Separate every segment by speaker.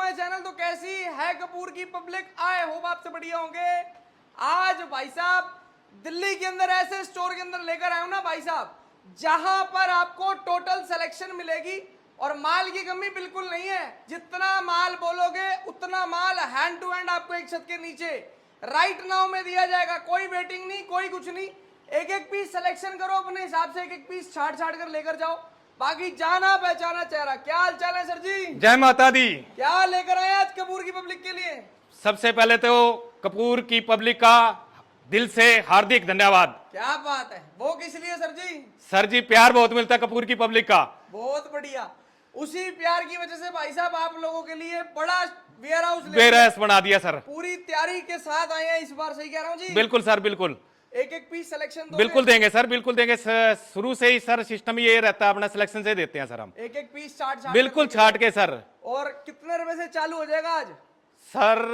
Speaker 1: My channel. तो कैसी है कपूर की पब्लिक? आए होप आपसे बढ़िया होंगे। आज भाई साहब दिल्ली के अंदर ऐसे स्टोर के अंदर लेकर आए हूं ना भाई साहब, जहां पर आपको टोटल सिलेक्शन मिलेगी और माल की कमी बिल्कुल नहीं है। जितना माल बोलोगे उतना माल हैंड टू हैंड आपको एक छत के नीचे राइट नाउ में दिया जाएगा। कोई वेटिंग नहीं, कोई कुछ नहीं। एक एक पीस सिलेक्शन करो अपने हिसाब से, एक एक पीस छाट छाट कर लेकर जाओ। बाकी जाना पहचाना चेहरा। क्या हाल चाल है सर जी?
Speaker 2: जय माता दी।
Speaker 1: क्या लेकर आए आज कपूर की पब्लिक के लिए?
Speaker 2: सबसे पहले तो कपूर की पब्लिक का दिल से हार्दिक धन्यवाद।
Speaker 1: क्या बात है, वो किस लिए सर जी?
Speaker 2: सर जी प्यार बहुत मिलता है कपूर की पब्लिक का।
Speaker 1: बहुत बढ़िया। उसी प्यार की वजह से भाई साहब आप लोगों के लिए बड़ा वेयर हाउस
Speaker 2: बेरस बना दिया सर।
Speaker 1: पूरी तैयारी के साथ आए हैं इस बार। सही कह रहा हूँ जी?
Speaker 2: बिल्कुल सर, बिल्कुल।
Speaker 1: एक एक पीस सिलेक्शन
Speaker 2: बिल्कुल देंगे सर, बिल्कुल देंगे। शुरू से ही सर सिस्टम ये रहता है, अपना सिलेक्शन से देते हैं सर हम।
Speaker 1: एक एक पीस छाट छाट
Speaker 2: बिल्कुल छाट के सर।
Speaker 1: और कितने रुपए से चालू हो जाएगा आज?
Speaker 2: सर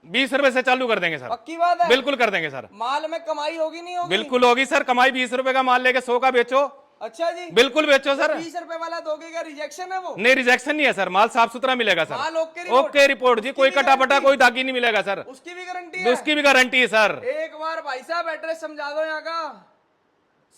Speaker 2: 20 रुपए से चालू कर देंगे सर।
Speaker 1: पक्की बात है?
Speaker 2: बिल्कुल कर देंगे सर।
Speaker 1: माल में कमाई होगी नहीं होगी?
Speaker 2: बिल्कुल होगी सर कमाई। 20 रुपए का माल लेके 100 का बेचो।
Speaker 1: अच्छा जी,
Speaker 2: बिल्कुल बेचो सर।
Speaker 1: 20 रुपए वाला दोगे क्या? रिजेक्शन है वो?
Speaker 2: नहीं, रिजेक्शन नहीं है सर। माल साफ सुथरा मिलेगा सर।
Speaker 1: माल ओके रिपोर्ट?
Speaker 2: ओके रिपोर्ट जी। कोई कटापटा कोई दागी नहीं मिलेगा सर।
Speaker 1: उसकी भी गारंटी है?
Speaker 2: उसकी भी गारंटी है सर।
Speaker 1: एक बार भाई साहब एड्रेस समझा दो यहाँ का।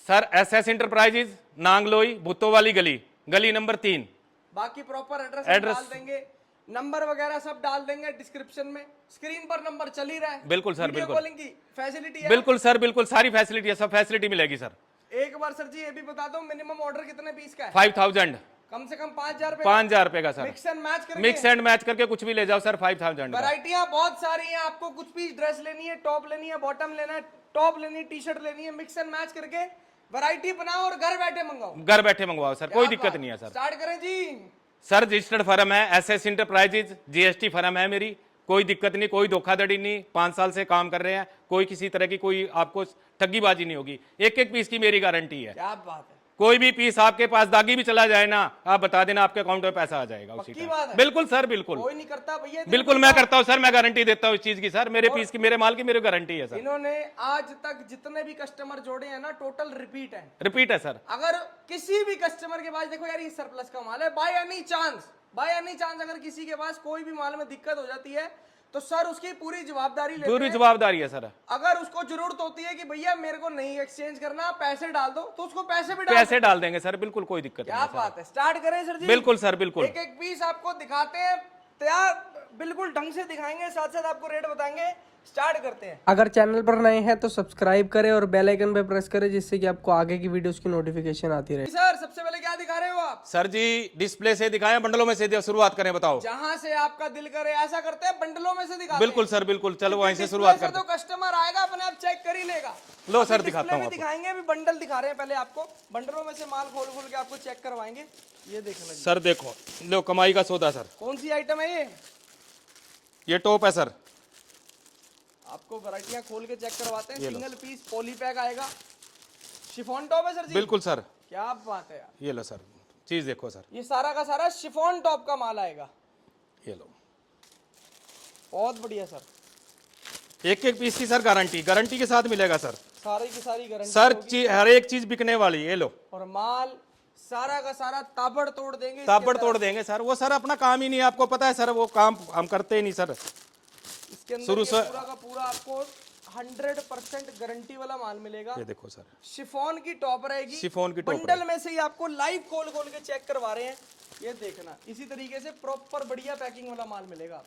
Speaker 2: Sir SS enterprises, Nangloi, Bhutto वाली गली, गली नंबर 3।
Speaker 1: बाकी प्रॉपर एड्रेस
Speaker 2: एड्रेस
Speaker 1: डाल देंगे, नंबर वगैरह सब डाल देंगे डिस्क्रिप्शन में। स्क्रीन पर नंबर चल ही रहा है।
Speaker 2: बिल्कुल सर,
Speaker 1: वीडियो
Speaker 2: बिल्कुल।
Speaker 1: कॉलिंग की फैसिलिटी है?
Speaker 2: बिल्कुल सर, बिल्कुल सारी फैसिलिटी है, सब फैसिलिटी मिलेगी सर।
Speaker 1: एक बार सर जी ये भी बता दो, मिनिमम ऑर्डर कितने पीस का है?
Speaker 2: 5000।
Speaker 1: कम से कम 5000 रुपए?
Speaker 2: 5000 रुपए का सर।
Speaker 1: मिक्स एंड मैच करके?
Speaker 2: मिक्स एंड मैच करके कुछ भी ले जाओ सर। 5000।
Speaker 1: वैरायटियां बहुत सारी हैं। आपको कुछ पीस ड्रेस लेनी है, टॉप लेनी है, बॉटम लेना है, टॉप लेनी है, टी शर्ट लेनी है, मिक्स एंड मैच करके वैरायटी बनाओ और घर बैठे मंगाओ।
Speaker 2: घर बैठे मंगवाओ सर, कोई दिक्कत नहीं है सर।
Speaker 1: स्टार्ट करें जी?
Speaker 2: सर रजिस्टर्ड फर्म है SS इंटरप्राइजेज, GST फर्म है मेरी। कोई दिक्कत नहीं, कोई धोखाधड़ी नहीं। 5 साल से काम कर रहे हैं। कोई किसी तरह की कोई आपको ठगीबाजी नहीं होगी। एक एक पीस की मेरी गारंटी है।
Speaker 1: क्या बात है।
Speaker 2: कोई भी पीस आपके पास दागी भी चला जाए ना, आप बता देना, आपके अकाउंट में पैसा आ जाएगा उसी
Speaker 1: पक्की बात
Speaker 2: टाइम।
Speaker 1: है?
Speaker 2: बिल्कुल सर, बिल्कुल।
Speaker 1: कोई नहीं करता भैया?
Speaker 2: बिल्कुल मैं करता हूँ सर। मैं गारंटी देता हूँ इस चीज की सर। मेरे पीस की, मेरे माल की मेरी गारंटी है सर।
Speaker 1: इन्होंने आज तक जितने भी कस्टमर जोड़े हैं ना, टोटल रिपीट है।
Speaker 2: रिपीट है सर।
Speaker 1: अगर किसी भी कस्टमर के पास देखो यार ये सरप्लस का माल है, बाय एनी चांस अगर किसी के पास कोई भी माल में दिक्कत हो जाती है तो सर उसकी पूरी जवाबदारी लेते
Speaker 2: पूरी
Speaker 1: हैं।
Speaker 2: जवाबदारी है सर।
Speaker 1: अगर उसको जरूरत होती है कि भैया मेरे को नहीं एक्सचेंज करना, पैसे डाल दो, तो उसको पैसे भी
Speaker 2: पैसे डाल देंगे सर। बिल्कुल कोई दिक्कत नहीं
Speaker 1: क्या
Speaker 2: है
Speaker 1: बात है। स्टार्ट करें सर जी?
Speaker 2: बिल्कुल सर, बिल्कुल।
Speaker 1: एक एक पीस आपको दिखाते हैं, तैयार बिल्कुल ढंग से दिखाएंगे, साथ साथ आपको रेट बताएंगे। स्टार्ट करते हैं। अगर चैनल पर नए हैं तो सब्सक्राइब करें और बेल आइकन पे प्रेस करें, जिससे कि आपको आगे की वीडियोस की नोटिफिकेशन आती रहे। सर सबसे पहले क्या दिखा रहे हो आप?
Speaker 2: सर जी डिस्प्ले से दिखाएं, बंडलों में से शुरुआत करें? बताओ
Speaker 1: जहां से आपका दिल करे ऐसा करते हैं, बंडलों में से दिखाते
Speaker 2: बिल्कुल सर, बिल्कुल। चलो वहीं से शुरुआत करते
Speaker 1: हैं। तो कस्टमर आएगा अपने आप चेक कर ही लेगा।
Speaker 2: लो सर दिखाता हूँ।
Speaker 1: दिखाएंगे, अभी बंडल दिखा रहे हैं पहले आपको। बंडलों में से माल खोल खोल के आपको चेक करवाएंगे। ये देखना
Speaker 2: सर, देखो लो कमाई का सौदा सर।
Speaker 1: कौन सी आइटम है
Speaker 2: ये टॉप है सर।
Speaker 1: आपको वैरायटियां खोल के चेक करवाते हैं। सिंगल पीस पॉली पैक आएगा, शिफॉन टॉप है सर जी?
Speaker 2: बिल्कुल सर।
Speaker 1: क्या बात है यार।
Speaker 2: ये लो सर, चीज देखो सर।
Speaker 1: ये सारा का सारा शिफॉन टॉप का माल आएगा।
Speaker 2: ये लो,
Speaker 1: बहुत बढ़िया सर।
Speaker 2: एक एक पीस की सर गारंटी के साथ मिलेगा सर।
Speaker 1: सारी की सारी गारंटी
Speaker 2: सर हर एक चीज बिकने वाली। ये लो,
Speaker 1: और माल सारा का सारा ताबड़तोड़ देंगे।
Speaker 2: ताबड़तोड़ देंगे सर। वो सर अपना काम ही नहीं है, आपको पता है सर। वो काम हम करते ही नहीं सर।
Speaker 1: इसके अंदर
Speaker 2: शुरू से
Speaker 1: पूरा का पूरा आपको 100% गारंटी वाला माल मिलेगा।
Speaker 2: ये देखो सर,
Speaker 1: शिफॉन की टॉप रहेगी।
Speaker 2: शिफॉन की टॉप
Speaker 1: बंडल में से ही आपको लाइव खोल खोल के चेक करवा रहे हैं। ये देखना, इसी तरीके से प्रॉपर बढ़िया पैकिंग वाला माल मिलेगा।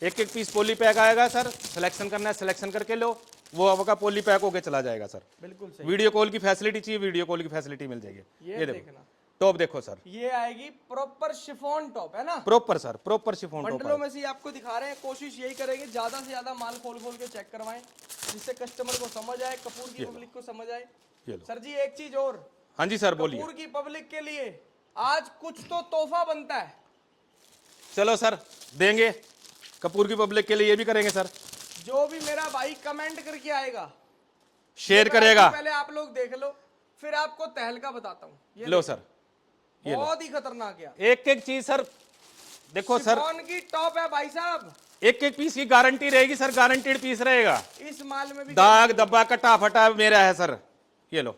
Speaker 2: एक एक पीस पॉली पैक आएगा सर। सिलेक्शन करना है, सिलेक्शन करके लो। वो आपका पॉली पैक होके चला जाएगा सर।
Speaker 1: बिल्कुल सही।
Speaker 2: वीडियो कॉल की फैसिलिटी चाहिए, वीडियो कॉल की फैसिलिटी मिल जाएगी।
Speaker 1: ये देखना,
Speaker 2: टॉप देखो सर।
Speaker 1: ये आएगी प्रॉपर शिफॉन टॉप, है ना?
Speaker 2: Proper sir, proper chiffon top.
Speaker 1: बंडलों में से आपको दिखा रहे हैं। कोशिश यही करेंगे ज्यादा से ज्यादा माल खोल खोल के चेक करवाएं, जिससे कस्टमर को समझ आए, कपूर की पब्लिक को समझ आए।
Speaker 2: ये लो
Speaker 1: सर जी एक चीज और,
Speaker 2: हाँ जी सर बोलिए।
Speaker 1: कपूर की पब्लिक के लिए आज कुछ तो तोहफा बनता है।
Speaker 2: चलो सर देंगे, कपूर की पब्लिक के लिए ये भी करेंगे सर।
Speaker 1: जो भी मेरा भाई कमेंट करके आएगा,
Speaker 2: शेयर करेगा।
Speaker 1: पहले आप लोग देख लो, फिर आपको तहलका बताता हूँ।
Speaker 2: लो सर,
Speaker 1: बहुत ही खतरनाक है।
Speaker 2: एक एक चीज सर देखो सर।
Speaker 1: शिफॉन की टॉप है भाई साहब।
Speaker 2: एक एक पीस की गारंटी रहेगी सर। गारंटीड पीस रहेगा।
Speaker 1: इस माल में भी
Speaker 2: दाग धब्बा कटा फटा मेरा है सर। ये लो,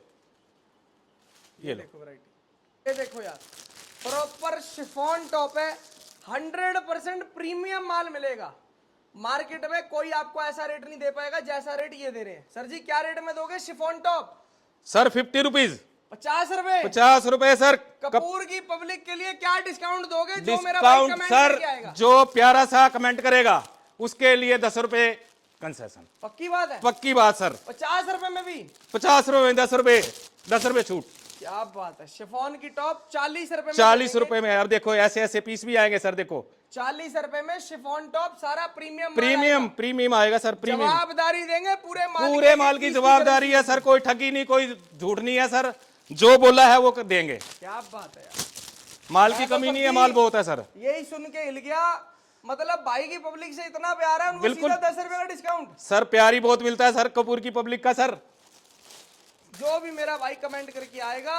Speaker 2: ये लो
Speaker 1: देखो वैरायटी। ये देखो यार, प्रॉपर शिफॉन टॉप है। 100% प्रीमियम माल मिलेगा। मार्केट में कोई आपको ऐसा रेट नहीं दे पाएगा जैसा रेट ये दे रहे हैं। सर जी क्या रेट में दोगे शिफॉन टॉप?
Speaker 2: सर 50 रुपीज,
Speaker 1: 50 रुपए।
Speaker 2: 50 रुपए सर।
Speaker 1: कपूर की पब्लिक के लिए क्या डिस्काउंट दोगे? जो मेरा भाई
Speaker 2: डिस्काउंट
Speaker 1: कमेंट
Speaker 2: सर,
Speaker 1: करके आएगा,
Speaker 2: जो प्यारा सा कमेंट करेगा उसके लिए 10 रुपए कंसेशन।
Speaker 1: पक्की बात है?
Speaker 2: पक्की बात सर।
Speaker 1: 50 रुपए में भी
Speaker 2: 50 रुपए में 10 रुपए, 10 रुपए छूट।
Speaker 1: क्या बात है। शिफॉन की टॉप 40 रुपए में
Speaker 2: 40
Speaker 1: दे
Speaker 2: रुपए में। अब देखो ऐसे ऐसे पीस भी आएंगे सर, देखो
Speaker 1: 40 रुपए में शिफॉन टॉप सारा प्रीमियम
Speaker 2: प्रीमियम, प्रीमियम आएगा सर, प्रीमियम।
Speaker 1: जवाबदारी देंगे पूरे माल
Speaker 2: पूरे माल की जवाबदारी है सर, कोई ठगी नहीं, कोई झूठ नहीं है सर, जो बोला है वो देंगे।
Speaker 1: क्या बात है यार,
Speaker 2: माल की कमी नहीं है, माल बहुत है सर।
Speaker 1: यही सुन के हिल गया। मतलब भाई की पब्लिक से इतना प्यार है, उनको
Speaker 2: बिल्कुल।
Speaker 1: सीधा 10 रुपए का डिस्काउंट।
Speaker 2: सर प्यारी बहुत मिलता है सर कपूर की पब्लिक का सर।
Speaker 1: जो भी मेरा भाई कमेंट करके आएगा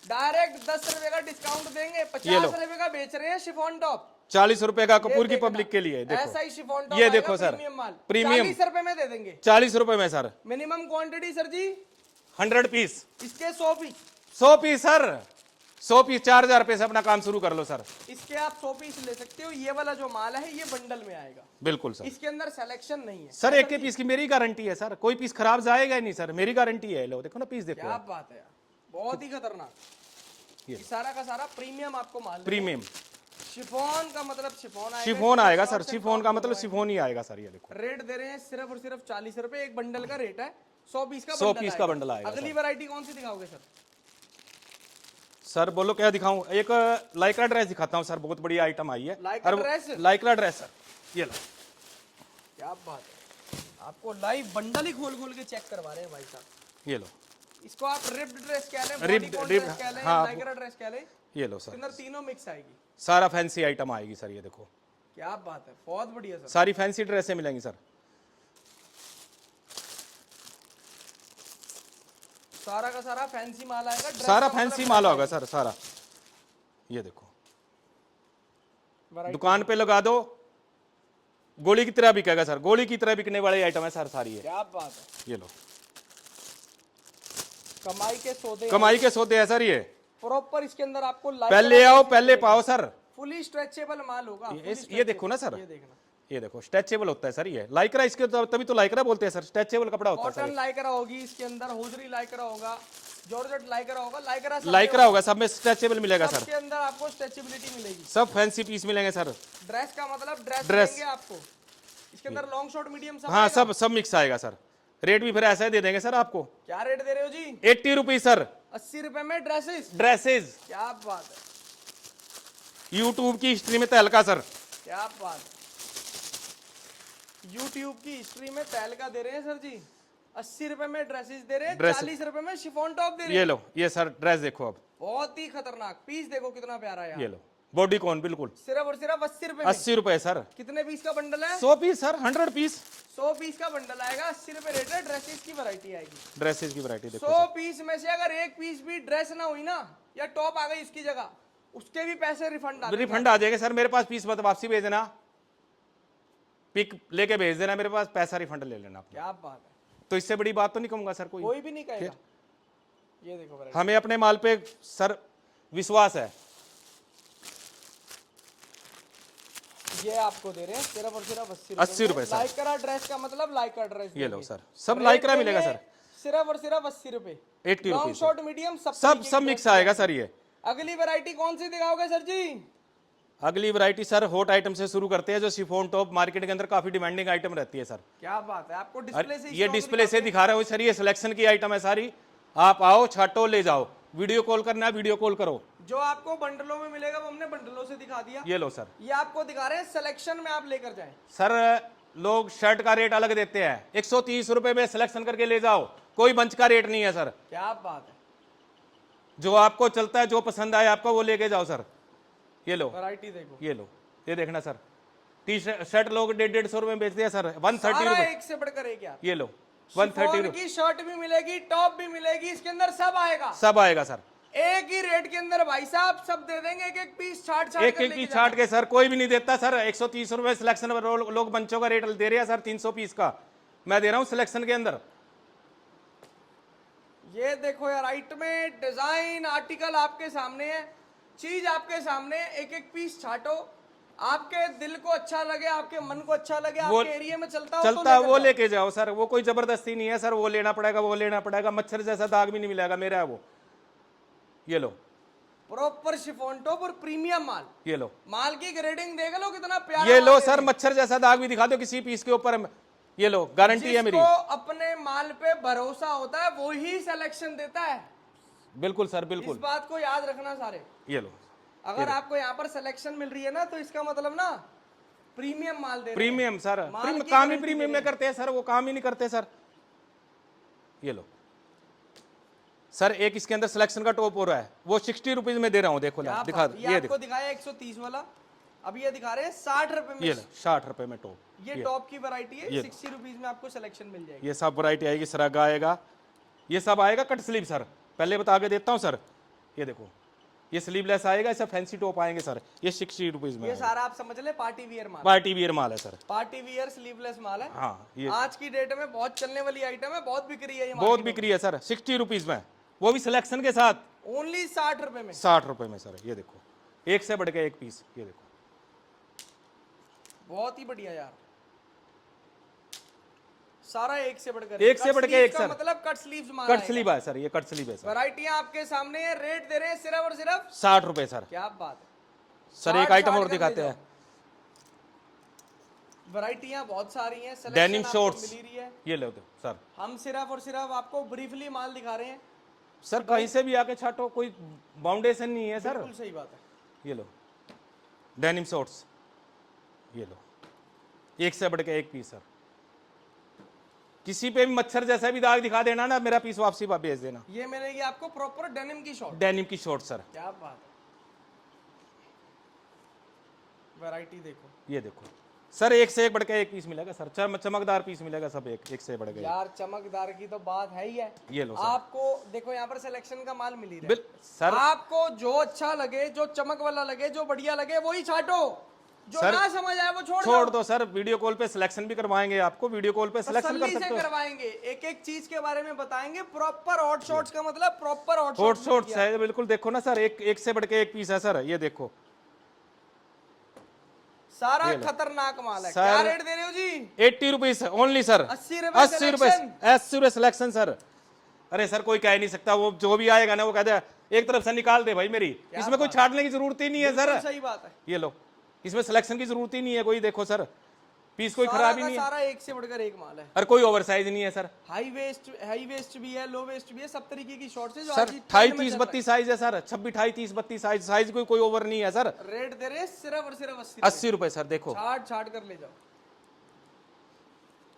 Speaker 1: डायरेक्ट 10 रुपए का डिस्काउंट देंगे।
Speaker 2: ये
Speaker 1: 50
Speaker 2: लो।
Speaker 1: रुपए का बेच रहे हैं शिफॉन टॉप,
Speaker 2: 40 रुपए का कपूर की
Speaker 1: देखना।
Speaker 2: पब्लिक के लिए। देखो
Speaker 1: ऐसा ही शिफॉन टॉप
Speaker 2: ये
Speaker 1: आएगा,
Speaker 2: देखो सर,
Speaker 1: प्रीमियम माल
Speaker 2: प्रीमियम
Speaker 1: 40 रुपए में दे देंगे।
Speaker 2: 40 रुपए में सर।
Speaker 1: मिनिमम क्वांटिटी सर जी
Speaker 2: 100 पीस,
Speaker 1: इसके 100 पीस।
Speaker 2: 100 पीस सर, 100 पीस 4000 रुपए से अपना काम शुरू कर लो सर।
Speaker 1: इसके आप 100 पीस ले सकते हो। ये वाला जो माल है ये बंडल में आएगा,
Speaker 2: बिल्कुल सर।
Speaker 1: इसके अंदर सिलेक्शन नहीं है
Speaker 2: सर एक एक पीस की मेरी गारंटी है सर, कोई पीस खराब जाएगा ही नहीं सर, मेरी गारंटी है। लो देखो ना पीस, देखो
Speaker 1: क्या बात है यार, बहुत ही खतरनाक। ये सारा का सारा प्रीमियम आपको माल।
Speaker 2: प्रीमियम
Speaker 1: शिफॉन का मतलब शिफॉन आएगा,
Speaker 2: शिफोन आएगा सर, शिफोन का मतलब शिफोन ही आएगा सर। ये देखो
Speaker 1: रेट दे रहे हैं सिर्फ और सिर्फ 40 रुपए। एक बंडल का रेट है, 100 पीस का
Speaker 2: 100 पीस का बंडल आएगा
Speaker 1: अगली
Speaker 2: सर।
Speaker 1: वैरायटी कौन सी दिखाओगे सर?
Speaker 2: सर बोलो क्या दिखाऊं? एक लाइक्रा ड्रेस दिखाता हूं सर, बहुत बड़ी आइटम आई है।
Speaker 1: Lycra dress?
Speaker 2: Lycra dress sir, ये लो।
Speaker 1: क्या बात है, आपको लाइव बंडल ही खोल खोल के चेक करवा रहे हैं भाई साहब।
Speaker 2: ये लो,
Speaker 1: इसको आप रिप्ड ड्रेस कह लें,
Speaker 2: रिप्ड-
Speaker 1: बॉडीकॉन
Speaker 2: रिप्ड,
Speaker 1: ड्रेस कह लें,
Speaker 2: हाँ।
Speaker 1: लाइक्रा ड्रेस कह लें,
Speaker 2: ये लो
Speaker 1: इसके
Speaker 2: सर,
Speaker 1: अंदर तीनों मिक्स आएगी।
Speaker 2: सारा फैंसी आइटम आएगी सर। ये देखो
Speaker 1: क्या बात है, बहुत बढ़िया सर।
Speaker 2: सारी फैंसी ड्रेसें मिलेंगी सर।
Speaker 1: सारा का सारा फैंसी माल आएगा, ड्रेस
Speaker 2: सारा
Speaker 1: का
Speaker 2: फैंसी
Speaker 1: मतलब
Speaker 2: माल होगा सर सारा। ये देखो
Speaker 1: वैरायटी।
Speaker 2: दुकान पे लगा दो, गोली की तरह बिकेगा सर, गोली की तरह बिकने वाली आइटम है सर सारी है।
Speaker 1: क्या बात है,
Speaker 2: ये लो,
Speaker 1: कमाई के सौदे,
Speaker 2: कमाई के सौदे है सर। ये
Speaker 1: प्रॉपर इसके अंदर आपको
Speaker 2: पहले आओ पहले पाओ सर।
Speaker 1: फुली स्ट्रेचेबल माल होगा।
Speaker 2: ये देखो ना सर,
Speaker 1: ये देखना,
Speaker 2: ये देखो स्ट्रेचेबल होता है सर। ये लाइक्रा, इसके तभी तो लाइक्रा बोलते हैं सर, स्ट्रेचेबल कपड़ा होता है
Speaker 1: कॉटन
Speaker 2: सर।
Speaker 1: लाइक्रा होगी इसके अंदर, होजरी लाइक्रा होगा, जॉर्जेट लाइक्रा होगा, लाइक्रा सब
Speaker 2: लाइक्रा होगा, सब में स्ट्रेचेबल मिलेगा सर।
Speaker 1: के अंदर आपको स्ट्रेचेबिलिटी मिलेगी।
Speaker 2: सब फैंसी पीस मिलेंगे सर।
Speaker 1: ड्रेस का मतलब
Speaker 2: ड्रेस।
Speaker 1: देंगे आपको। इसके अंदर लॉन्ग शॉर्ट मीडियम सब
Speaker 2: हाँ
Speaker 1: आएगा।
Speaker 2: सब सब मिक्स आएगा सर। रेट भी फिर ऐसा ही दे देंगे सर आपको।
Speaker 1: क्या रेट दे रहे हो जी?
Speaker 2: 80 रुपीज सर
Speaker 1: 80 रुपए में ड्रेसेस।
Speaker 2: ड्रेसेस।
Speaker 1: क्या बात है,
Speaker 2: यूट्यूब की हिस्ट्री में तहलका सर।
Speaker 1: क्या बात है, यूट्यूब की हिस्ट्री में तहलका दे रहे हैं सर जी। 80 रुपए में ड्रेसेस दे रहे हैं,
Speaker 2: ड्रेस।
Speaker 1: 40 रुपए में शिफॉन टॉप दे रहे
Speaker 2: ये
Speaker 1: हैं।
Speaker 2: लो, ये सर ड्रेस देखो अब,
Speaker 1: बहुत ही खतरनाक पीस, देखो कितना प्यारा है यार।
Speaker 2: ये लो बॉडी कॉन बिल्कुल
Speaker 1: सिर्फ और सिर्फ 80 रुपए में।
Speaker 2: 80 रुपए सर।
Speaker 1: कितने पीस का बंडल है?
Speaker 2: 100 पीस सर, 100 पीस
Speaker 1: 100 पीस का बंडल आएगा, 80 रुपए रेट है। ड्रेसेस की वैरायटी आएगी।
Speaker 2: ड्रेसेस की वैरायटी देखो
Speaker 1: 100
Speaker 2: सर।
Speaker 1: पीस में से अगर एक पीस भी ड्रेस ना हुई ना, या टॉप आ गई उसकी जगह, उसके भी पैसे रिफंड आ
Speaker 2: रिफंड आ जाएगा सर। मेरे पास पीस मत वापसी भेज देना, पिक लेके भेज देना मेरे पास, पैसा रिफंड ले लेना अपना।
Speaker 1: क्या बात है,
Speaker 2: तो इससे बड़ी बात तो नहीं कहूंगा सर कोई।
Speaker 1: कोई भी नहीं कहेगा। ये देखो वैरायटी,
Speaker 2: हमें अपने माल पे सर विश्वास है।
Speaker 1: ये आपको दे रहे हैं सिर्फ और सिर्फ
Speaker 2: 80 रुपए सर।
Speaker 1: लाइक्रा ड्रेस का मतलब लाइक्रा ड्रेस।
Speaker 2: ये लो सर, सब लाइक्रा मिलेगा सर।
Speaker 1: सिर्फ और सिर्फ 80 रुपए।
Speaker 2: 80
Speaker 1: लॉन्ग
Speaker 2: रुपीज
Speaker 1: शॉर्ट मीडियम सब
Speaker 2: सब
Speaker 1: तरीके
Speaker 2: सब
Speaker 1: की
Speaker 2: मिक्स
Speaker 1: ड्रेस।
Speaker 2: आएगा सर। ये
Speaker 1: अगली वैरायटी कौन सी दिखाओगे सर जी?
Speaker 2: अगली वैरायटी सर हॉट आइटम से शुरू करते हैं, जो शिफॉन टॉप मार्केट के अंदर काफी डिमांडिंग आइटम रहती है सर।
Speaker 1: क्या बात है, आपको
Speaker 2: अरे,
Speaker 1: डिस्प्ले से
Speaker 2: ये डिस्प्ले से दिखा रहा हूँ सर, ये सिलेक्शन की आइटम है सारी। आप आओ छाटो ले जाओ, वीडियो कॉल करना है वीडियो कॉल करो।
Speaker 1: जो आपको बंडलों में मिलेगा वो हमने बंडलों से दिखा दिया।
Speaker 2: ये लो सर,
Speaker 1: ये आपको दिखा रहे हैं सिलेक्शन में आप लेकर जाएं।
Speaker 2: सर लोग शर्ट का रेट अलग देते हैं, 130 रुपए में सिलेक्शन करके ले जाओ, कोई बंच का रेट नहीं है सर।
Speaker 1: क्या बात है,
Speaker 2: जो आपको चलता है, जो पसंद आए आपको वो लेके जाओ सर। ये लो,
Speaker 1: वैरायटी देखो,
Speaker 2: ये लो, ये देखना सर। टी शर्ट लोग 150 रुपए में बेचते हैं सर, 130
Speaker 1: सारा
Speaker 2: रुपए।
Speaker 1: एक से बढ़कर एक यार।
Speaker 2: ये लो 130
Speaker 1: शिफॉन
Speaker 2: रुपए,
Speaker 1: की शर्ट भी मिलेगी, टॉप भी मिलेगी, इसके अंदर सब आएगा।
Speaker 2: सब आएगा सर।
Speaker 1: एक ही रेट के अंदर भाई साहब सब दे देंगे, एक एक पीस छाट छाट
Speaker 2: एक
Speaker 1: कर
Speaker 2: एक की
Speaker 1: लेके
Speaker 2: छाट के सर, कोई भी नहीं देता सर। 130 रुपए सिलेक्शन लोग बंचों का रेट दे रहे हैं सर, 300 पीस का मैं दे रहा हूँ सिलेक्शन के अंदर।
Speaker 1: जाना। ये देखो यार, आइटमें, डिजाइन, आर्टिकल आपके सामने है, चीज आपके सामने, एक एक पीस छाटो, आपके दिल को अच्छा लगे, आपके मन को अच्छा लगे,
Speaker 2: वो
Speaker 1: आपके एरिया में चलता हो
Speaker 2: चलता
Speaker 1: तो
Speaker 2: वो लेके जाओ सर, वो कोई जबरदस्ती नहीं है सर, वो लेना पड़ेगा वो लेना पड़ेगा, मच्छर जैसा दाग भी नहीं मिलेगा, मेरा है वो। ये लो,
Speaker 1: प्रॉपर शिफॉन टॉप और प्रीमियम माल।
Speaker 2: ये लो,
Speaker 1: माल की ग्रेडिंग देख लो कितना प्यारा
Speaker 2: ये
Speaker 1: माल
Speaker 2: लो
Speaker 1: दे
Speaker 2: सर,
Speaker 1: रहे हैं।
Speaker 2: मच्छर जैसा दाग भी दिखा दो किसी पीस के ऊपर, ये लो, गारंटी है मेरी।
Speaker 1: जिसको अपने माल पे भरोसा होता है वो ही सिलेक्शन देता है,
Speaker 2: बिल्कुल सर
Speaker 1: इस
Speaker 2: बिल्कुल।
Speaker 1: बात को याद रखना सारे।
Speaker 2: ये लो,
Speaker 1: अगर आपको यहाँ पर सिलेक्शन मिल रही है ना, तो इसका मतलब ना प्रीमियम माल दे रहे हैं।
Speaker 2: प्रीमियम सर,
Speaker 1: माल की
Speaker 2: काम ही
Speaker 1: गारंटी
Speaker 2: प्रीमियम
Speaker 1: दे
Speaker 2: में
Speaker 1: रहे
Speaker 2: करते हैं सर, वो काम ही नहीं करते सर। ये लो सर, एक इसके अंदर सिलेक्शन का टॉप हो रहा है, वो 60 रुपीज में दे रहा हूँ, देखो
Speaker 1: क्या
Speaker 2: दिखा,
Speaker 1: बात-
Speaker 2: ये
Speaker 1: ये
Speaker 2: देखो,
Speaker 1: आपको दिखाया 130 वाला, अब ये दिखा रहे हैं 60 रुपए में।
Speaker 2: ये लो 60 रुपए में टॉप।
Speaker 1: ये टॉप की वैरायटी है,
Speaker 2: ये
Speaker 1: 60 रुपीज में आपको सिलेक्शन मिल जाएगी।
Speaker 2: ये सब वैरायटी आएगी, सरागा आएगा, ये सब आएगा कट स्लीव सर, पहले बता के देता हूँ सर। ये देखो, ये स्लीवलेस आएगा, ऐसा फैंसी टॉप आएंगे सर, ये 60 रुपीज में
Speaker 1: ये
Speaker 2: आएगा।
Speaker 1: सारा आप समझ ले पार्टी वियर माल,
Speaker 2: पार्टी वियर माल है सर।
Speaker 1: पार्टी वियर स्लीवलेस माल है।
Speaker 2: हाँ, ये
Speaker 1: आज की डेट में बहुत चलने वाली आइटम है, बहुत बिक्री है ये,
Speaker 2: बहुत बिक्री है सर, 60 रुपीज में, वो भी सिलेक्शन के साथ,
Speaker 1: ओनली 60 रुपए में।
Speaker 2: 60 रुपए में सर। ये देखो, एक से बढ़ के एक पीस, ये देखो,
Speaker 1: बहुत ही बढ़िया यार, सारा एक से बढ़कर
Speaker 2: एक से बढ़ के एक
Speaker 1: का
Speaker 2: सर।
Speaker 1: मतलब कट स्लीव्स माल
Speaker 2: कट स्लीव है सर, ये कट स्लीव है सर।
Speaker 1: वैरायटियां आपके सामने है, रेट दे रहे हैं सिर्फ और सिर्फ
Speaker 2: 60 रुपए सर।
Speaker 1: क्या बात है
Speaker 2: सर एक
Speaker 1: 60
Speaker 2: आइटम और
Speaker 1: करके
Speaker 2: दिखाते
Speaker 1: जाओ।
Speaker 2: हैं,
Speaker 1: वैरायटियां बहुत सारी हैं,
Speaker 2: डेनिम
Speaker 1: सिलेक्शन आपको
Speaker 2: शॉर्ट्स,
Speaker 1: मिल ही रही है।
Speaker 2: ये लो तो सर।
Speaker 1: हम सिर्फ और सिर्फ आपको ब्रीफली माल दिखा रहे हैं।
Speaker 2: सर कहीं से भी आके छाटो, कोई बाउंडेशन नहीं है सर।
Speaker 1: बिल्कुल सही बात है।
Speaker 2: ये लो डेनिम शॉर्ट्स, ये लो, एक से बढ़ के एक पीस सर। किसी पे भी मच्छर जैसा भी दाग दिखा देना ना, मेरा पीस वापसी भेज देना।
Speaker 1: ये मिलेगी आपको प्रॉपर डेनिम की शॉर्ट।
Speaker 2: डेनिम की शॉर्ट सर,
Speaker 1: क्या बात है, वैरायटी देखो
Speaker 2: ये देखो सर, एक से एक बढ़ के एक पीस मिलेगा सर, चमकदार पीस मिलेगा सब, एक से बढ़ के एक।
Speaker 1: यार, चमकदार की तो बात है ही है।
Speaker 2: ये लो सर।
Speaker 1: आपको देखो यहाँ पर सिलेक्शन का माल मिल ही रहा
Speaker 2: बिल
Speaker 1: है।
Speaker 2: सर,
Speaker 1: आपको जो अच्छा लगे, जो चमक वाला लगे, जो बढ़िया लगे वही छाटो, जो
Speaker 2: सर,
Speaker 1: ना समझ आए वो
Speaker 2: छोड़ दो सर। वीडियो कॉल पे सिलेक्शन भी करवाएंगे आपको, वीडियो कॉल पे सिलेक्शन कर
Speaker 1: तसल्ली
Speaker 2: सकते
Speaker 1: से
Speaker 2: हो।
Speaker 1: करवाएंगे, एक एक चीज के बारे में बताएंगे। प्रॉपर हॉट शॉट्स का मतलब प्रॉपर हॉट
Speaker 2: हॉट शॉट्स है बिल्कुल, देखो ना सर, एक से बढ़ के एक पीस है सर। ये देखो
Speaker 1: सारा खतरनाक माल है।
Speaker 2: सर,
Speaker 1: क्या रेट दे रहे हो जी?
Speaker 2: 80 रुपीज ओनली सर,
Speaker 1: 80 रुपए
Speaker 2: 80 रुपए, 80 रुपए सिलेक्शन सर। अरे सर कोई कह नहीं सकता, वो जो भी आएगा ना वो कहता है एक तरफ से निकाल दे भाई मेरी, इसमें कोई छाटने की जरूरत ही नहीं है सर।
Speaker 1: सही बात है।
Speaker 2: ये लो, इसमें सिलेक्शन की जरूरत ही नहीं है कोई, देखो सर पीस कोई
Speaker 1: सारा
Speaker 2: खराब ही
Speaker 1: का
Speaker 2: नहीं है,
Speaker 1: सारा एक से बढ़कर एक माल है।
Speaker 2: और कोई ओवर साइज नहीं है सर।
Speaker 1: हाई वेस्ट भी है, लो वेस्ट भी है, सब तरीके की शॉर्ट्स है जो
Speaker 2: सर
Speaker 1: आज की
Speaker 2: 28
Speaker 1: trend में
Speaker 2: 30
Speaker 1: चल रहा
Speaker 2: 32 साइज है सर, 26 28 30 32 साइज कोई ओवर नहीं है सर।
Speaker 1: है। रेट दे रहे हैं सिर्फ और सिर्फ 80
Speaker 2: 80 रुपए सर, देखो
Speaker 1: छाट छाट कर ले जाओ।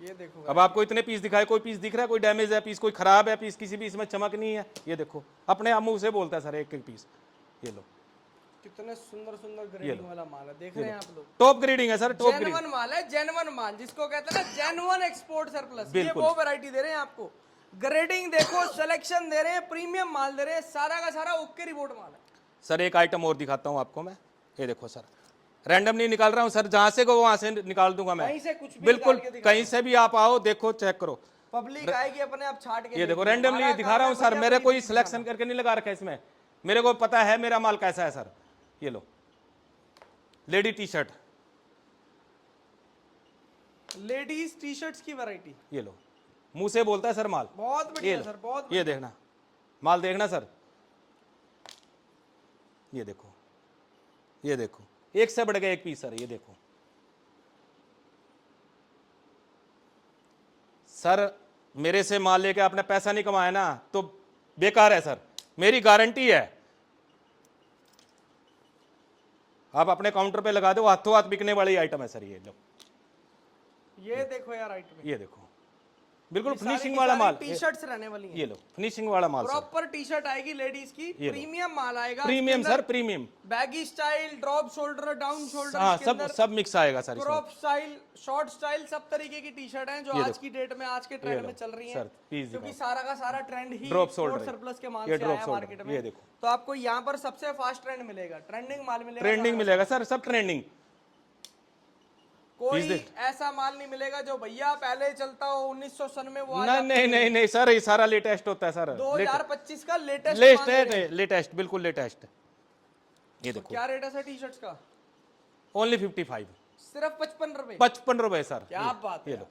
Speaker 1: ये देखो
Speaker 2: अब आपको इतने पीस दिखाए, कोई पीस दिख रहा है, कोई डैमेज है पीस, कोई खराब है पीस, किसी भी इसमें चमक नहीं है। ये देखो अपने आप मुंह से बोलता है सर एक एक पीस। ये लो
Speaker 1: कितने सुंदर सुंदर ग्रेडिंग वाला माल है, देख रहे हैं आप लोग।
Speaker 2: टॉप ग्रेडिंग है सर, टॉप
Speaker 1: जेन्युइन माल है, जेन्युइन माल जिसको कहते हैं ना, जेन्युइन एक्सपोर्ट सरप्लस। ये
Speaker 2: बिल्कुल।
Speaker 1: वो वैरायटी दे रहे हैं आपको, ग्रेडिंग देखो, सिलेक्शन दे रहे हैं, प्रीमियम माल दे रहे हैं, सारा का सारा ओके रिपोर्ट माल है।
Speaker 2: सर एक आइटम और दिखाता हूँ आपको मैं, ये देखो सर, रैंडम नहीं निकाल रहा हूँ सर, जहां से को वहां से निकाल दूंगा मैं,
Speaker 1: कहीं से कुछ भी
Speaker 2: बिल्कुल
Speaker 1: निकाल के दिखा
Speaker 2: कहीं से भी आप आओ, देखो चेक करो।
Speaker 1: पब्लिक आएगी अपने आप छाट के।
Speaker 2: ये देखो
Speaker 1: लेगी।
Speaker 2: रैंडमली
Speaker 1: हमारा
Speaker 2: दिखा
Speaker 1: काम
Speaker 2: रहा हूँ
Speaker 1: है
Speaker 2: सर,
Speaker 1: भैया
Speaker 2: मेरे
Speaker 1: कोई
Speaker 2: कोई
Speaker 1: चीज़
Speaker 2: सिलेक्शन करके नहीं लगा रखा है इसमें, मेरे को पता है मेरा माल कैसा है सर। ये लो lady T shirt,
Speaker 1: ladies T shirts की वैरायटी,
Speaker 2: ये लो मुंह से बोलता है सर माल।
Speaker 1: बहुत
Speaker 2: ये
Speaker 1: बढ़िया
Speaker 2: लो,
Speaker 1: सर, बहुत
Speaker 2: ये देखना माल, देखना सर, ये देखो, ये देखो एक से बढ़ गया एक पीस सर। ये देखो सर, मेरे से माल लेके आपने पैसा नहीं कमाया ना तो बेकार है सर, मेरी गारंटी है। आप अपने काउंटर पे लगा दो, हाथों हाथ बिकने वाली आइटम है सर। ये लो,
Speaker 1: ये देखो यार आइटम,
Speaker 2: ये देखो बिल्कुल फिनिशिंग वाला माल,
Speaker 1: टी शर्ट्स रहने वाली हैं।
Speaker 2: ये लो फिनिशिंग वाला माल सर,
Speaker 1: प्रॉपर टी शर्ट आएगी लेडीज की, प्रीमियम माल आएगा।
Speaker 2: Premium sir, premium,
Speaker 1: baggy style, drop shoulder, down shoulder,
Speaker 2: हाँ सब मिक्स आएगा सर इसमें।
Speaker 1: क्रॉप स्टाइल, शॉर्ट स्टाइल, सब तरीके की टी शर्ट हैं जो आज की डेट में, आज के ट्रेंड में चल रही हैं।
Speaker 2: सर, प्लीज
Speaker 1: क्योंकि सारा का सारा ट्रेंड ही
Speaker 2: ड्रॉप
Speaker 1: स्पोर्ट
Speaker 2: शोल्डर,
Speaker 1: सरप्लस के माल
Speaker 2: ये
Speaker 1: से
Speaker 2: ड्रॉप
Speaker 1: आया
Speaker 2: शोल्डर,
Speaker 1: मार्केट में।
Speaker 2: ये देखो
Speaker 1: तो आपको यहाँ पर सबसे फास्ट ट्रेंड मिलेगा, ट्रेंडिंग माल मिलेगा,
Speaker 2: ट्रेंडिंग मिलेगा सर, सब ट्रेंडिंग।
Speaker 1: कोई ऐसा माल नहीं मिलेगा जो भैया पहले चलता हो 1900 में वो
Speaker 2: नहीं सर, ये सारा लेटेस्ट होता है सर,
Speaker 1: 2025 का लेटेस्ट
Speaker 2: लेटेस्ट बिल्कुल लेटेस्ट। ये देखो
Speaker 1: क्या रेट है सर टी शर्ट्स का?
Speaker 2: ओनली 55,
Speaker 1: सिर्फ 55 रुपए।
Speaker 2: 55 रुपए सर।
Speaker 1: क्या बात है
Speaker 2: ये लो,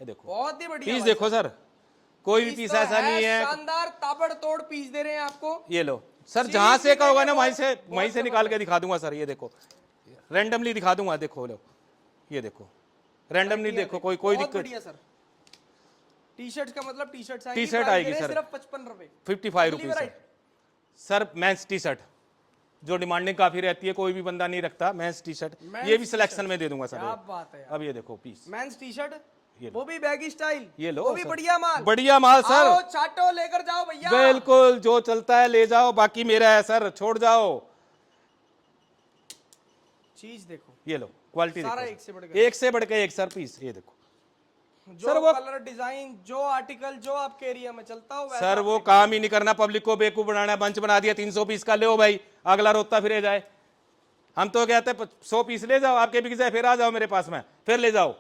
Speaker 2: ये देखो
Speaker 1: बहुत ही बढ़िया
Speaker 2: पीस
Speaker 1: भाई
Speaker 2: देखो सर, कोई भी पीस
Speaker 1: तो
Speaker 2: ऐसा नहीं है।
Speaker 1: शानदार ताबड़तोड़ पीस दे रहे हैं आपको।
Speaker 2: ये लो सर,
Speaker 1: चीज
Speaker 2: जहां से
Speaker 1: भी
Speaker 2: कहोगे ना
Speaker 1: देखिए,
Speaker 2: वहीं से निकाल के दिखा दूंगा सर। ये देखो रैंडमली दिखा दूंगा, देखो लो, ये देखो रैंडमली देखो, कोई
Speaker 1: बहुत
Speaker 2: दिक्कत।
Speaker 1: बढ़िया सर। टी शर्ट का मतलब टी शर्ट
Speaker 2: टी शर्ट आएगी सर,
Speaker 1: सिर्फ 55 रुपए।
Speaker 2: 55 rupees sir. Sir mains T shirt जो डिमांडिंग काफी रहती है, कोई भी बंदा नहीं रखता मेंस टी शर्ट, ये भी सिलेक्शन में दे दूंगा सर।
Speaker 1: क्या बात है यार।
Speaker 2: अब ये देखो पीस,
Speaker 1: मेंस टी शर्ट,
Speaker 2: ये
Speaker 1: वो भी बैगी स्टाइल,
Speaker 2: ये लो
Speaker 1: वो भी
Speaker 2: सर।
Speaker 1: बढ़िया माल,
Speaker 2: बढ़िया माल सर।
Speaker 1: आओ चाटो लेकर जाओ भैया।
Speaker 2: बिल्कुल, जो चलता है ले जाओ, बाकी मेरा है सर, छोड़ जाओ।
Speaker 1: चीज देखो,
Speaker 2: ये लो क्वालिटी
Speaker 1: सारा
Speaker 2: देखो,
Speaker 1: एक से बढ़ के
Speaker 2: एक से बढ़ के एक सर पीस। ये देखो
Speaker 1: जो
Speaker 2: सर, वो
Speaker 1: कलर डिजाइन, जो आर्टिकल, जो आपके एरिया में चलता हो वैसा
Speaker 2: सर, वो
Speaker 1: आपने
Speaker 2: काम ही नहीं करना, पब्लिक को बेवकूफ बनाना है। बंच बना दिया 300 पीस का, ले भाई, अगला रोता फिरे जाए। हम तो कहते हैं 100 पीस ले जाओ, आपके बिक जाए फिर आ जाओ मेरे पास में, फिर ले जाओ।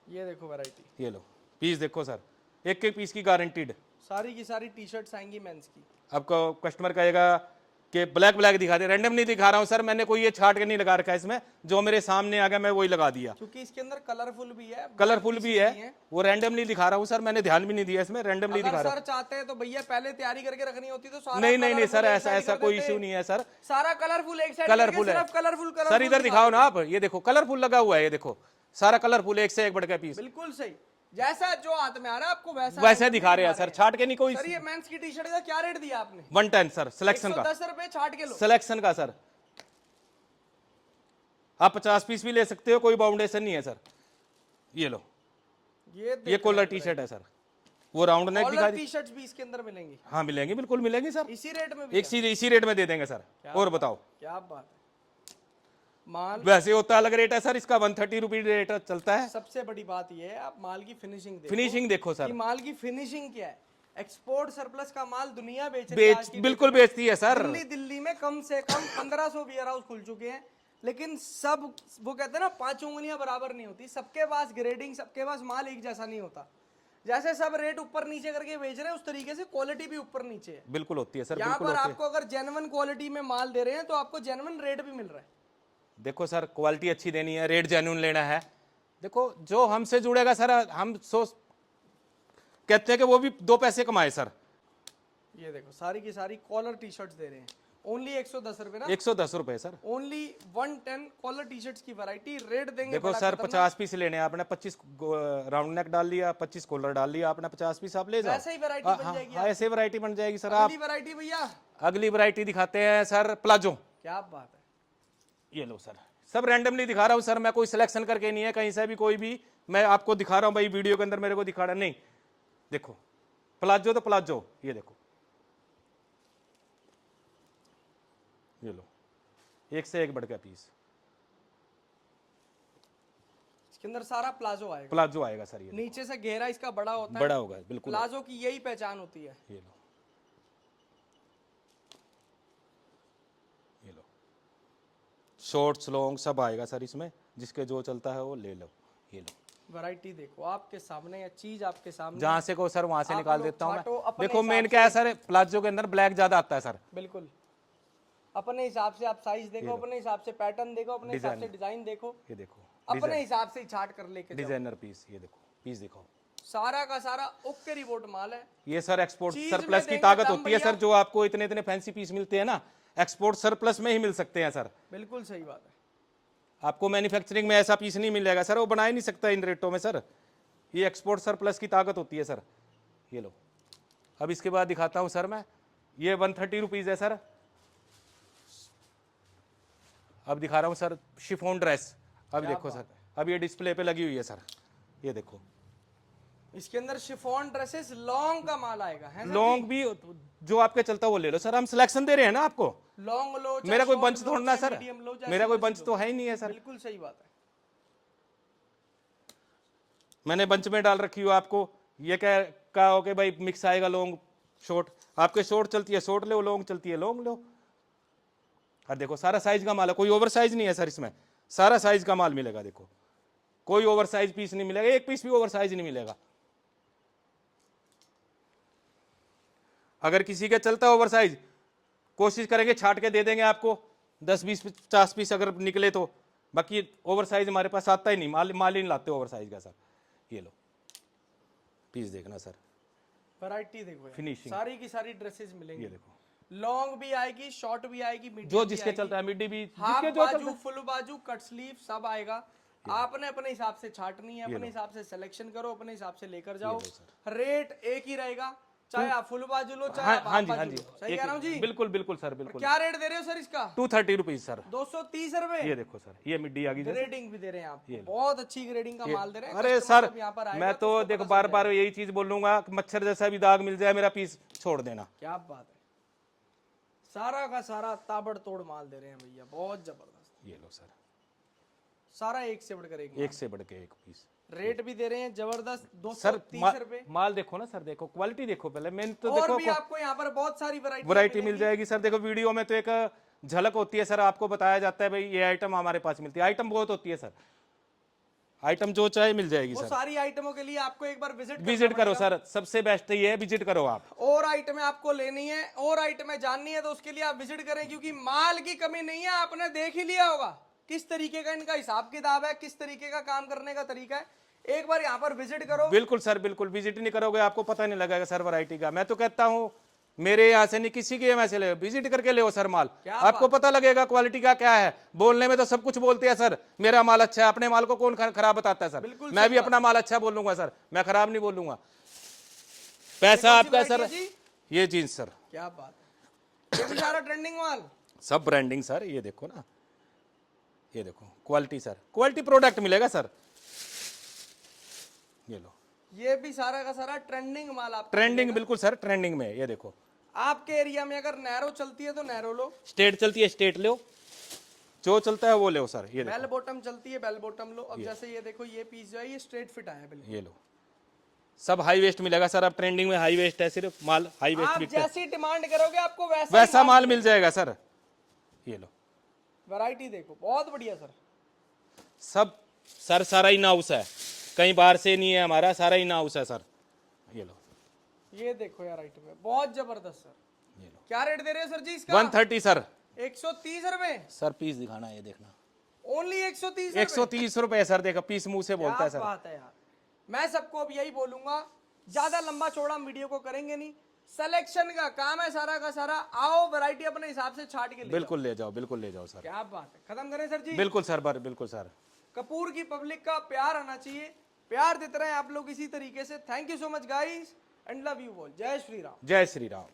Speaker 1: ये देखो वैरायटी,
Speaker 2: ये लो पीस देखो सर, एक एक पीस की गारंटीड।
Speaker 1: सारी की सारी टी शर्ट्स आएंगी मेंस की।
Speaker 2: आपको कस्टमर कहेगा कि ब्लैक ब्लैक दिखा दे, रैंडम नहीं दिखा रहा हूं सर, मैंने कोई ये छाट के नहीं लगा रखा है इसमें, जो मेरे सामने आ गया मैं वही लगा दिया।
Speaker 1: क्योंकि इसके अंदर कलरफुल भी है,
Speaker 2: कलरफुल भी है, वो रैंडमली दिखा रहा हूँ सर, मैंने ध्यान भी नहीं दिया इसमें, रैंडमली दिखा
Speaker 1: अगर
Speaker 2: रहा
Speaker 1: सर चाहते हैं तो भैया पहले तैयारी करके रखनी होती तो सारा
Speaker 2: हूँ। नहीं नहीं नहीं सर,
Speaker 1: colourful एक
Speaker 2: ऐसा
Speaker 1: side
Speaker 2: ऐसा
Speaker 1: कर
Speaker 2: कोई
Speaker 1: देते।
Speaker 2: इश्यू नहीं है सर,
Speaker 1: सारा कलरफुल एक साइड,
Speaker 2: कलरफुल है
Speaker 1: कलरफुल
Speaker 2: सर। इधर दिखाओ ना आप, ये देखो कलरफुल लगा हुआ है, ये देखो सारा कलरफुल, एक से एक बढ़ के पीस।
Speaker 1: बिल्कुल सही, जैसा जो हाथ में आ रहा है आपको वैसा
Speaker 2: वैसे दिखा रहे हैं सर, छाट के नहीं कोई।
Speaker 1: सर ये मेंस की टी शर्ट का क्या रेट दिया आपने?
Speaker 2: 110 सर, सिलेक्शन का।
Speaker 1: 110 रुपए छाट के लो,
Speaker 2: सिलेक्शन का सर, आप 50 पीस भी ले सकते हो, कोई बाउंडेशन नहीं है सर। ये लो, ये कॉलर टी शर्ट है सर, वो राउंड नेक दिखा दी।
Speaker 1: टी शर्ट्स भी इसके अंदर मिलेंगी?
Speaker 2: हाँ मिलेंगी, बिल्कुल मिलेंगी सर,
Speaker 1: इसी रेट में भी?
Speaker 2: इसी रेट में दे देंगे सर। और बताओ,
Speaker 1: क्या बात है। माल
Speaker 2: वैसे होता अलग रेट है सर, इसका 130 रुपीज रेट चलता है।
Speaker 1: सबसे बड़ी बात ये है, आप माल की फिनिशिंग देखो,
Speaker 2: फिनिशिंग देखो सर,
Speaker 1: कि माल की फिनिशिंग क्या है। एक्सपोर्ट सरप्लस का माल दुनिया बेच रही है आज की
Speaker 2: बिल्कुल
Speaker 1: डेट में।
Speaker 2: बेचती है सर।
Speaker 1: दिल्ली में कम से कम 1500 वेयर हाउस खुल चुके हैं, लेकिन सब वो कहते हैं ना, 5 उंगलियां बराबर नहीं होती, सबके पास ग्रेडिंग, सबके पास माल एक जैसा नहीं होता। जैसे सब रेट ऊपर नीचे करके बेच रहे हैं, उस तरीके से क्वालिटी भी ऊपर नीचे है।
Speaker 2: बिल्कुल होती है सर,
Speaker 1: यहाँ
Speaker 2: बिल्कुल
Speaker 1: पर
Speaker 2: होती है।
Speaker 1: आपको अगर जेन्युइन क्वालिटी में माल दे रहे हैं तो आपको जेन्युइन रेट भी मिल रहा है।
Speaker 2: देखो सर, क्वालिटी अच्छी देनी है, रेट जेन्युइन लेना है। देखो जो हमसे जुड़ेगा सर, हम सोच कहते हैं कि वो भी 2 पैसे कमाए सर।
Speaker 1: ये देखो सारी की सारी कॉलर टी शर्ट्स दे रहे हैं, ओनली 110 रुपए ना,
Speaker 2: 110 रुपए sir.
Speaker 1: Only 110 collar T shirts की वैरायटी, रेट देंगे
Speaker 2: देखो
Speaker 1: बड़ा
Speaker 2: सर,
Speaker 1: खतरनाक।
Speaker 2: 50 पीस लेने हैं आपने, 25 राउंड नेक डाल लिया, 25 कॉलर डाल लिया आपने, 50 पीस आप ले जाओ।
Speaker 1: वैसे ही वैरायटी बन जाएगी।
Speaker 2: हाँ, ऐसे वैरायटी बन जाएगी सर। आप
Speaker 1: अगली वैरायटी भैया,
Speaker 2: अगली वैरायटी दिखाते हैं सर, प्लाजो।
Speaker 1: क्या बात है।
Speaker 2: ये लो सर, सब रैंडमली दिखा रहा हूँ सर, मैं कोई सिलेक्शन करके नहीं है कहीं से भी, कोई भी मैं आपको दिखा रहा हूँ भाई, वीडियो के अंदर मेरे को दिखा रहा नहीं। देखो प्लाजो तो प्लाजो, ये देखो, ये लो, एक से एक बढ़ के पीस।
Speaker 1: इसके अंदर सारा प्लाजो आएगा,
Speaker 2: प्लाजो आएगा सर, ये
Speaker 1: नीचे से घेरा इसका बड़ा होता है,
Speaker 2: बड़ा होगा बिल्कुल।
Speaker 1: प्लाजो की यही पहचान होती है।
Speaker 2: ये लो, ये लो, शॉर्ट्स लॉन्ग सब आएगा सर इसमें, जिसके जो चलता है वो ले लो। ये लो,
Speaker 1: वैरायटी देखो आपके सामने, या चीज आपके सामने,
Speaker 2: जहां से को सर वहां से
Speaker 1: आप
Speaker 2: निकाल
Speaker 1: लोग
Speaker 2: देता हूँ
Speaker 1: छाटो
Speaker 2: मैं।
Speaker 1: अपने
Speaker 2: देखो मेन
Speaker 1: हिसाब
Speaker 2: क्या है सर, प्लाजो के अंदर ब्लैक ज्यादा आता है सर।
Speaker 1: बिल्कुल अपने हिसाब से आप साइज देखो, अपने हिसाब से पैटर्न देखो, अपने हिसाब से डिजाइन देखो,
Speaker 2: ये देखो
Speaker 1: अपने हिसाब से ही छाट कर लेके जाओ।
Speaker 2: डिजाइनर पीस, ये देखो पीस दिखाओ,
Speaker 1: सारा का सारा ओके रिपोर्ट माल है।
Speaker 2: ये सर एक्सपोर्ट
Speaker 1: चीज
Speaker 2: सरप्लस
Speaker 1: में
Speaker 2: की
Speaker 1: देंगे
Speaker 2: ताकत
Speaker 1: दाम
Speaker 2: होती है सर,
Speaker 1: भैया।
Speaker 2: जो आपको इतने इतने फैंसी पीस मिलते हैं ना, एक्सपोर्ट सरप्लस में ही मिल सकते हैं सर।
Speaker 1: बिल्कुल सही बात है।
Speaker 2: आपको मैन्युफैक्चरिंग में ऐसा पीस नहीं मिलेगा सर, वो बना ही नहीं सकता इन रेटों में सर। ये एक्सपोर्ट सरप्लस की ताकत होती है सर। ये लो, अब इसके बाद दिखाता हूं सर मैं, ये 130 रुपीज है सर। अब दिखा रहा हूं सर शिफॉन ड्रेस। अब देखो सर, अब ये डिस्प्ले पे लगी हुई है सर, ये देखो,
Speaker 1: इसके अंदर शिफॉन ड्रेसेस लॉन्ग का माल आएगा, है ना?
Speaker 2: लॉन्ग भी जो आपके चलता वो ले लो सर, हम सिलेक्शन दे रहे हैं ना आपको।
Speaker 1: लॉन्ग लो, चाहे
Speaker 2: मेरा कोई
Speaker 1: short
Speaker 2: बंच
Speaker 1: लो,
Speaker 2: थोड़ा ना
Speaker 1: चाहे
Speaker 2: सर,
Speaker 1: medium लो, जैसे
Speaker 2: मेरा कोई
Speaker 1: मर्जी
Speaker 2: बंच
Speaker 1: लो।
Speaker 2: तो है ही नहीं है सर।
Speaker 1: बिल्कुल सही बात है।
Speaker 2: मैंने बंच में डाल रखी हो आपको, ये क्या कहा हो कि भाई मिक्स आएगा लॉन्ग शॉर्ट, आपके शॉर्ट चलती है शॉर्ट लो, लॉन्ग चलती है लॉन्ग लो। और देखो सारा साइज का माल है, कोई ओवर साइज नहीं है सर इसमें, सारा साइज का माल मिलेगा। देखो कोई ओवर साइज पीस नहीं मिलेगा, एक पीस भी ओवर साइज नहीं मिलेगा। अगर किसी का चलता है ओवर साइज कोशिश करेंगे छाट के दे देंगे आपको 10-20-50 पीस अगर निकले तो। बाकी ओवर साइज हमारे पास आता ही नहीं, माल ही नहीं लाते ओवर साइज का सर। ये लो पीस देखना सर,
Speaker 1: वैरायटी देखो यार,
Speaker 2: Finishing।
Speaker 1: सारी की सारी ड्रेसेस मिलेंगी।
Speaker 2: ये देखो
Speaker 1: लॉन्ग भी आएगी, शॉर्ट भी आएगी, मीडियम
Speaker 2: जो
Speaker 1: भी
Speaker 2: जिसके
Speaker 1: आएगी,
Speaker 2: चलता है, मिड्डी भी
Speaker 1: हाफ
Speaker 2: जिसके जो चलता
Speaker 1: बाजू,
Speaker 2: है।
Speaker 1: फुल बाजू, कट स्लीव सब आएगा। आपने अपने हिसाब से छाटनी है, अपने हिसाब से सिलेक्शन करो, अपने हिसाब से लेकर जाओ। रेट एक ही रहेगा, चाहे आप फुल बाजू लो, चाहे आप
Speaker 2: हाँ
Speaker 1: हाफ
Speaker 2: जी, हाँ
Speaker 1: बाजू
Speaker 2: जी,
Speaker 1: लो। सही कह रहा हूँ जी?
Speaker 2: बिल्कुल बिल्कुल सर, बिल्कुल।
Speaker 1: क्या रेट दे रहे हो सर इसका?
Speaker 2: 230 रुपीज सर।
Speaker 1: 230 रुपए।
Speaker 2: ये देखो सर, ये मिड्डी आ गई सर।
Speaker 1: ग्रेडिंग भी दे रहे हैं आपको, बहुत अच्छी ग्रेडिंग का माल दे रहे हैं।
Speaker 2: अरे
Speaker 1: कस्टमर
Speaker 2: सर
Speaker 1: जब यहाँ पर आएगा
Speaker 2: मैं तो
Speaker 1: उसको
Speaker 2: देखो
Speaker 1: पता
Speaker 2: बार
Speaker 1: चल
Speaker 2: बार यही चीज बोलूंगा, मच्छर जैसा भी दाग मिल जाए मेरा पीस छोड़ देना।
Speaker 1: जाएगा। क्या बात है, सारा का सारा ताबड़तोड़ माल दे रहे हैं भैया, बहुत जबरदस्त।
Speaker 2: ये लो सर,
Speaker 1: सारा एक से बढ़कर एक
Speaker 2: एक से बढ़ के एक पीस।
Speaker 1: रेट भी दे रहे हैं जबरदस्त,
Speaker 2: सर
Speaker 1: 230 रुपए।
Speaker 2: माल देखो ना सर, देखो क्वालिटी देखो पहले, मैंने तो
Speaker 1: और भी
Speaker 2: देखो
Speaker 1: आपको यहाँ पर बहुत सारी
Speaker 2: वैरायटी मिल जाएगी सर। देखो वीडियो में तो एक झलक होती है सर, आपको बताया जाता है भाई ये आइटम हमारे पास मिलती है, आइटम बहुत होती है सर, आइटम जो चाहे मिल जाएगी
Speaker 1: वो
Speaker 2: सर।
Speaker 1: सारी आइटमों के लिए आपको एक बार
Speaker 2: विजिट करो सर, सबसे बेस्ट ये है, विजिट करो आप।
Speaker 1: और आइटमें आपको लेनी है और आइटमें जाननी है तो उसके लिए आप विजिट करें, क्योंकि माल की कमी नहीं है। आपने देख ही लिया होगा किस तरीके का इनका हिसाब किताब है, किस तरीके का काम करने का तरीका है। एक बार यहाँ पर विजिट करो।
Speaker 2: बिल्कुल सर, बिल्कुल। विजिट नहीं करोगे आपको पता नहीं लगेगा सर वैरायटी का। मैं तो कहता हूँ मेरे यहाँ से नहीं, किसी के यहाँ से ले, विजिट करके ले सर माल, आपको पता लगेगा क्वालिटी का क्या है। बोलने में तो सब कुछ बोलते हैं सर, मेरा माल अच्छा है, अपने माल को कौन खराब बताता है सर। मैं भी अपना माल अच्छा बोलूंगा सर, मैं खराब नहीं बोलूंगा। पैसा आपका है सर। ये जीन्स सर,
Speaker 1: क्या बात है, ये भी सारा ट्रेंडिंग माल,
Speaker 2: सब ब्रांडिंग सर। ये देखो ना, ये देखो क्वालिटी सर, क्वालिटी प्रोडक्ट मिलेगा सर। ये लो,
Speaker 1: ये भी सारा का सारा ट्रेंडिंग माल आपको
Speaker 2: ट्रेंडिंग, बिल्कुल सर ट्रेंडिंग में। ये देखो
Speaker 1: आपके एरिया में अगर नैरो चलती है तो नैरो लो,
Speaker 2: स्टेट चलती है स्टेट लो, जो चलता है वो ले सर। ये
Speaker 1: बेल बॉटम चलती है बेल बॉटम लो। अब जैसे ये देखो ये पीस जो है ये स्ट्रेट फिट आया बिल्कुल।
Speaker 2: ये लो, सब हाई वेस्ट मिलेगा सर। अब ट्रेंडिंग में हाई वेस्ट है, सिर्फ माल हाई वेस्ट
Speaker 1: आप
Speaker 2: बिकता है,
Speaker 1: जैसी डिमांड करोगे आपको
Speaker 2: वैसा माल मिल जाएगा सर। ये लो,
Speaker 1: वैरायटी देखो बहुत बढ़िया सर।
Speaker 2: सब सर सारा इन हाउस है, कहीं बाहर से नहीं है हमारा, सारा इन हाउस है सर। ये लो,
Speaker 1: ये देखो यार आइटम है बहुत जबरदस्त सर।
Speaker 2: ये लो,
Speaker 1: क्या रेट दे रहे हो सर जी इसका?
Speaker 2: 130 सर।
Speaker 1: 130 रुपए
Speaker 2: सर पीस दिखाना, ये देखना,
Speaker 1: ओनली 130।
Speaker 2: 130 रुपए सर। देखो पीस मुंह से बोलता है
Speaker 1: क्या
Speaker 2: सर।
Speaker 1: बात है यार, मैं सबको अब यही बोलूंगा, ज्यादा लंबा चौड़ा हम वीडियो को करेंगे नहीं, सिलेक्शन का काम है सारा का सारा। आओ वैरायटी अपने हिसाब से छाट के ले
Speaker 2: बिल्कुल ले जाओ, बिल्कुल ले जाओ सर।
Speaker 1: क्या बात है, खत्म करें सर जी?
Speaker 2: बिल्कुल सर, बिल्कुल सर।
Speaker 1: कपूर की पब्लिक का प्यार आना चाहिए, प्यार देते रहे आप लोग इसी तरीके से। Thank you so much guys and love you all. जय श्री राम।
Speaker 2: जय श्री राम।